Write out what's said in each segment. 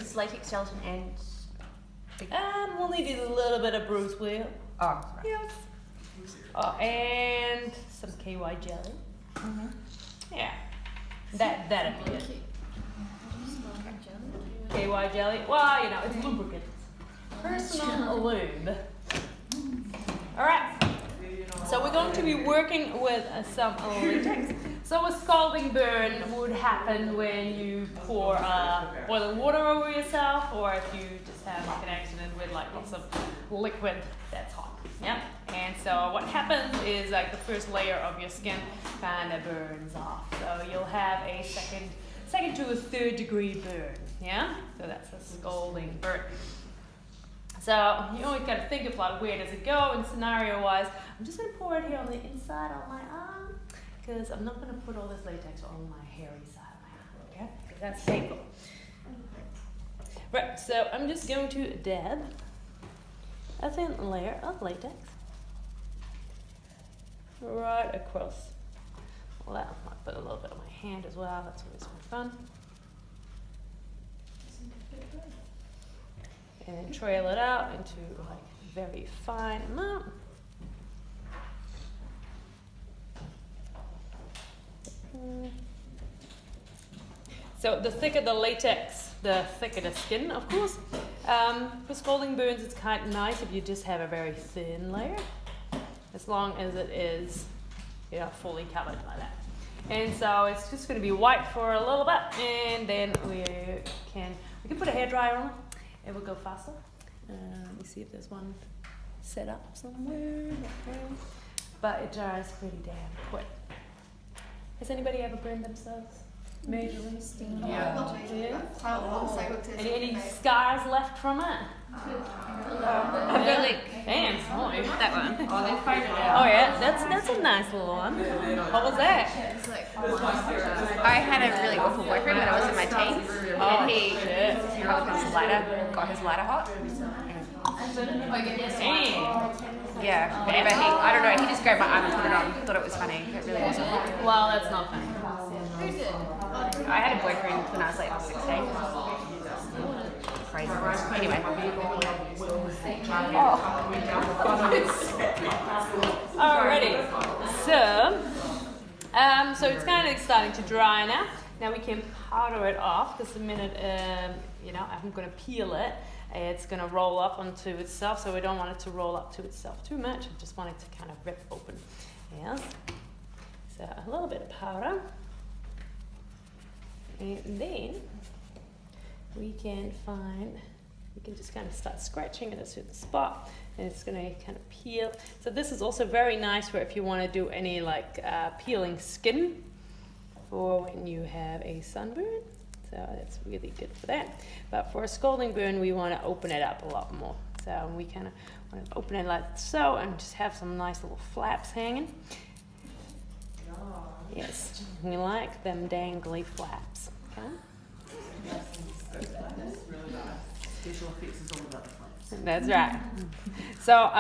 is latex gelatin and... We'll need a little bit of bruise wheel. Oh, right. Yes. Oh, and some KY jelly. Mm-hmm. Yeah. That'd be it. KY jelly. Well, you know, it's lubricant. Personal lube. All right. So we're going to be working with some latex. So a scalding burn would happen when you pour boiling water over yourself, or if you just have like an accident with like lots of liquid that's hot. Yeah. And so what happens is like the first layer of your skin kind of burns off. So you'll have a second to a third degree burn. Yeah. So that's a scalding burn. So you always got to think of like where does it go, and scenario-wise, I'm just going to pour it here on the inside of my arm, because I'm not going to put all this latex on my hairy side of my arm, okay? Because that's painful. Right, so I'm just going to dab a thin layer of latex right across. Well, I might put a little bit on my hand as well. That's always more fun. And then trail it out into like a very fine amount. So the thicker the latex, the thicker the skin, of course. For scalding burns, it's kind of nice if you just have a very thin layer, as long as it is, you know, fully covered by that. And so it's just going to be white for a little bit, and then we can put a hairdryer on it. It will go faster. Let me see if there's one set up somewhere. But it dries pretty damn quick. Has anybody ever burned themselves? Majorly? Yeah. Any scars left from it? I've got like Damn, sorry. that one. Oh, they fired it out. Oh yeah, that's a nice little one. What was that? It's like I had a really awful boyfriend when I was in my teens, and he got his lighter hot. Damn. Yeah, whenever I don't know, he just grabbed my arm and put it on. Thought it was funny. It really wasn't. Well, that's not funny. I had a boyfriend when I was like 16. Crazy. Anyway. Alrighty. So it's kind of starting to dry now. Now we can powder it off, because the minute I'm going to peel it, it's going to roll up onto itself. So we don't want it to roll up to itself too much. I just want it to kind of rip open. Yes. So a little bit of powder. And then we can just kind of start scratching at a certain spot, and it's going to kind of peel. So this is also very nice for if you want to do any like peeling skin for when you have a sunburn. So that's really good for that. But for a scalding burn, we want to open it up a lot more. So we kind of want to open it like so, and just have some nice little flaps hanging. Yes, we like them dangly flaps. Okay. Visual effects is all about the flaps. That's right. So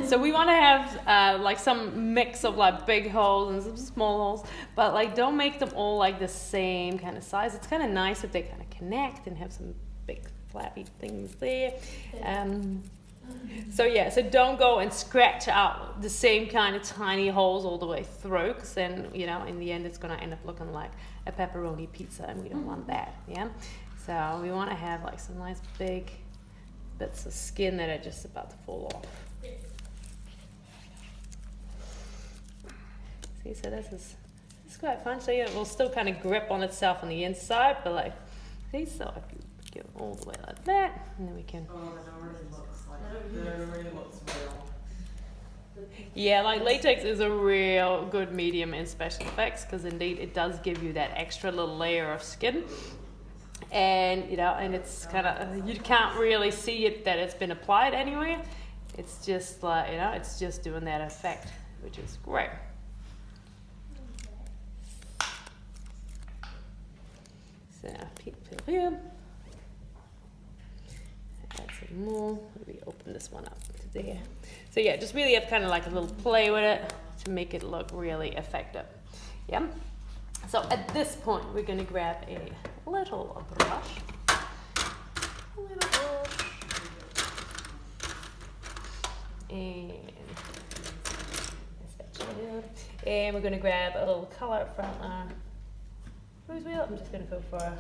so we want to have like some mix of like big holes and some small holes, but like don't make them all like the same kind of size. It's kind of nice if they kind of connect and have some big flappy things there. So don't go and scratch out the same kind of tiny holes all the way through, because then, you know, in the end it's going to end up looking like a pepperoni pizza, and we don't want that, yeah? So we want to have like some nice big bits of skin that are just about to fall off. See, so this is quite fun. So yeah, it will still kind of grip on itself on the inside, but like, see, so if you get all the way like that, and then we can... Yeah, like latex is a real good medium in special effects, because indeed it does give you that extra little layer of skin, and you know, and it's kind of, you can't really see it that it's been applied anywhere. It's just like, you know, it's just doing that effect, which is great. So peel here. Add some more. Maybe open this one up to there. So yeah, just really have kind of like a little play with it to make it look really effective. Yeah. So at this point, we're going to grab a little brush. A little brush. And and we're going to grab a little colour from our rose wheel. I'm just going to go for a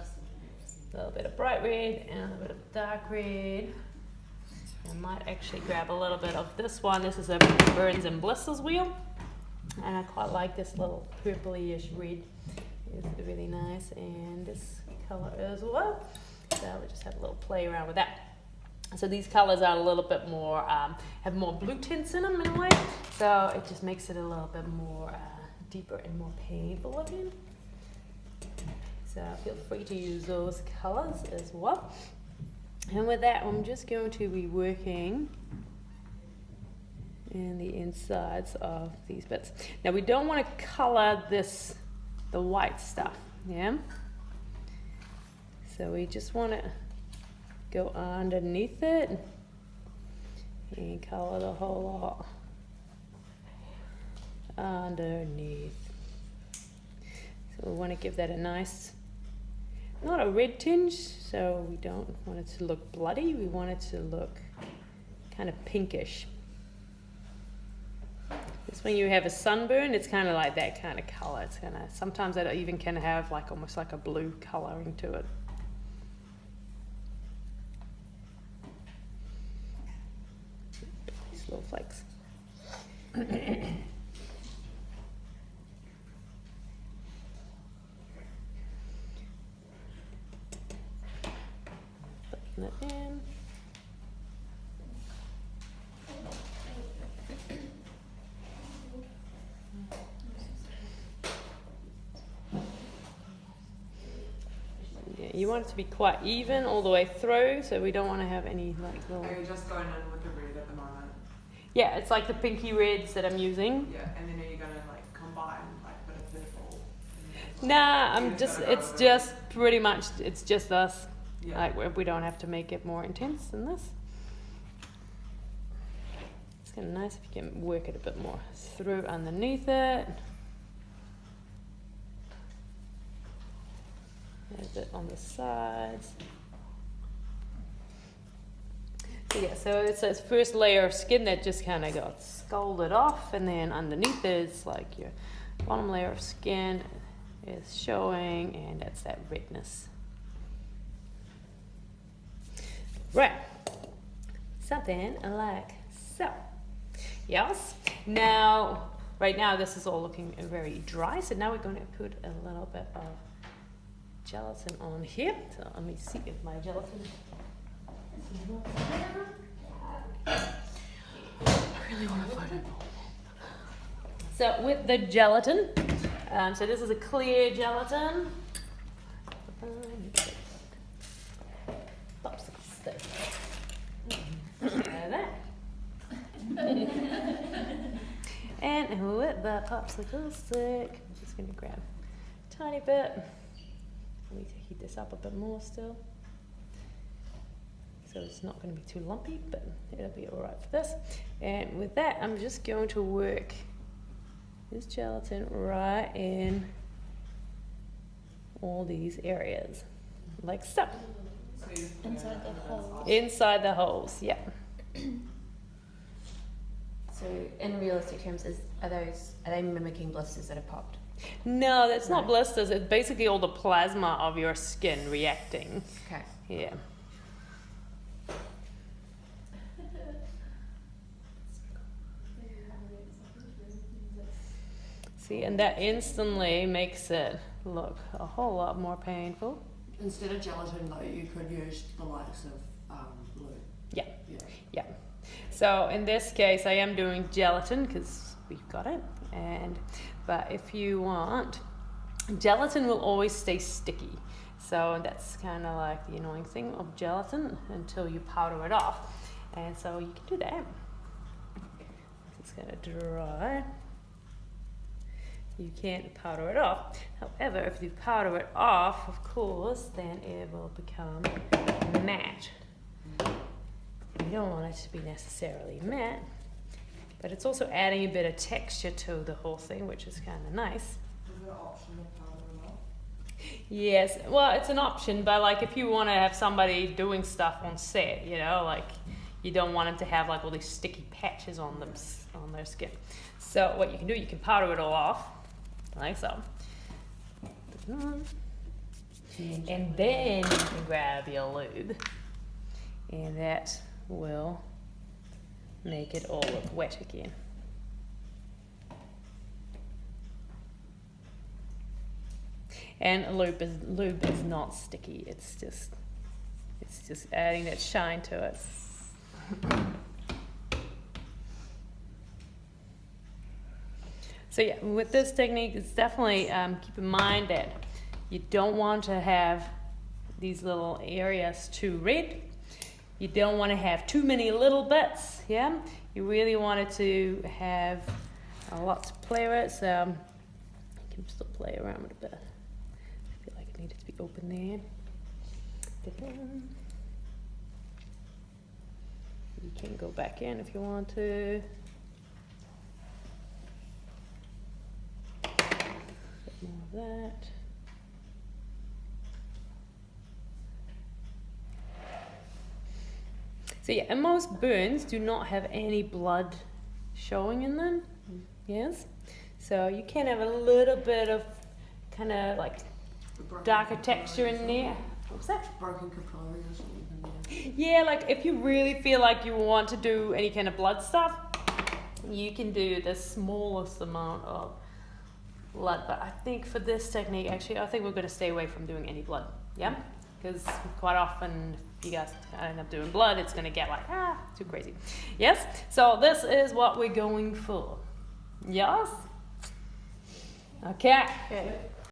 little bit of bright red and a little bit of dark red. I might actually grab a little bit of this one. This is a Burns and Blisters wheel. And I quite like this little purpley-ish red. It's really nice. And this colour as well. So we'll just have a little play around with that. So these colours are a little bit more, have more blue tints in them in a way. So it just makes it a little bit more deeper and more painful looking. So feel free to use those colours as well. And with that, I'm just going to be working in the insides of these bits. Now we don't want to colour this, the white stuff, yeah? So we just want to go underneath it and colour the whole lot underneath. So we want to give that a nice, not a red tinge, so we don't want it to look bloody, we want it to look kind of pinkish. It's when you have a sunburn, it's kind of like that kind of colour. It's kind of, sometimes it even can have like almost like a blue colouring to it. These little flakes. Putting it in. Yeah, you want it to be quite even all the way through, so we don't want to have any like little... Are you just going in with the red at the moment? Yeah, it's like the pinky reds that I'm using. Yeah, and then are you going to like combine like a bit of purple? Nah, I'm just, it's just pretty much, it's just us. Yeah. Like we don't have to make it more intense than this. It's kind of nice if you can work it a bit more through underneath it. A bit on the sides. So yeah, so it's this first layer of skin that just kind of got scalded off, and then underneath is like your bottom layer of skin is showing, and that's that redness. Right, something like so. Yes. Now, right now this is all looking very dry, so now we're going to put a little bit of gelatin on here. So let me see if my gelatin. I really want to find it. So with the gelatin, so this is a clear gelatin. Popsicle stick. Try that. And with the popsicle stick, I'm just going to grab a tiny bit. I need to heat this up a bit more still. So it's not going to be too lumpy, but it'll be alright for this. And with that, I'm just going to work this gelatin right in all these areas, like so. Inside the holes. Inside the holes, yeah. So in realistic terms, are they mimicking blisters that have popped? No, that's not blisters. It's basically all the plasma of your skin reacting. Okay. Yeah. See, and that instantly makes it look a whole lot more painful. Instead of gelatin, though, you could use the likes of glue. Yeah. Yeah. Yeah. So in this case, I am doing gelatin because we've got it. But if you want, gelatin will always stay sticky. So that's kind of like the annoying thing of gelatin until you powder it off. And so you can do that. It's going to dry. You can't powder it off. However, if you powder it off, of course, then it will become matte. You don't want it to be necessarily matte, but it's also adding a bit of texture to the whole thing, which is kind of nice. Is there an option of powder Yes, well, it's an option, but like if you want to have somebody doing stuff on set, you know, like you don't want them to have like all these sticky patches on them, on their skin. So what you can do, you can powder it all off, like so. And then you can grab your lube, and that will make it all look wet again. And lube is not sticky. It's just adding that shine to it. So yeah, with this technique, it's definitely keep in mind that you don't want to have these little areas too red. You don't want to have too many little bits. Yeah, you really want it to have a lot to play with. So you can still play around with it a bit. I feel like it needed to be open there. You can go back in if you want to. Bit more of that. So yeah, and most burns do not have any blood showing in them. Yes, so you can have a little bit of kind of like darker texture in there. What's that? Broken capillary or something. Yeah, like if you really feel like you want to do any kind of blood stuff, you can do the smallest amount of blood. But I think for this technique, actually, I think we're going to stay away from doing any blood. Yeah, because quite often if you guys end up doing blood, it's going to get like too crazy. Yes, so this is what we're going for. Yes. Okay.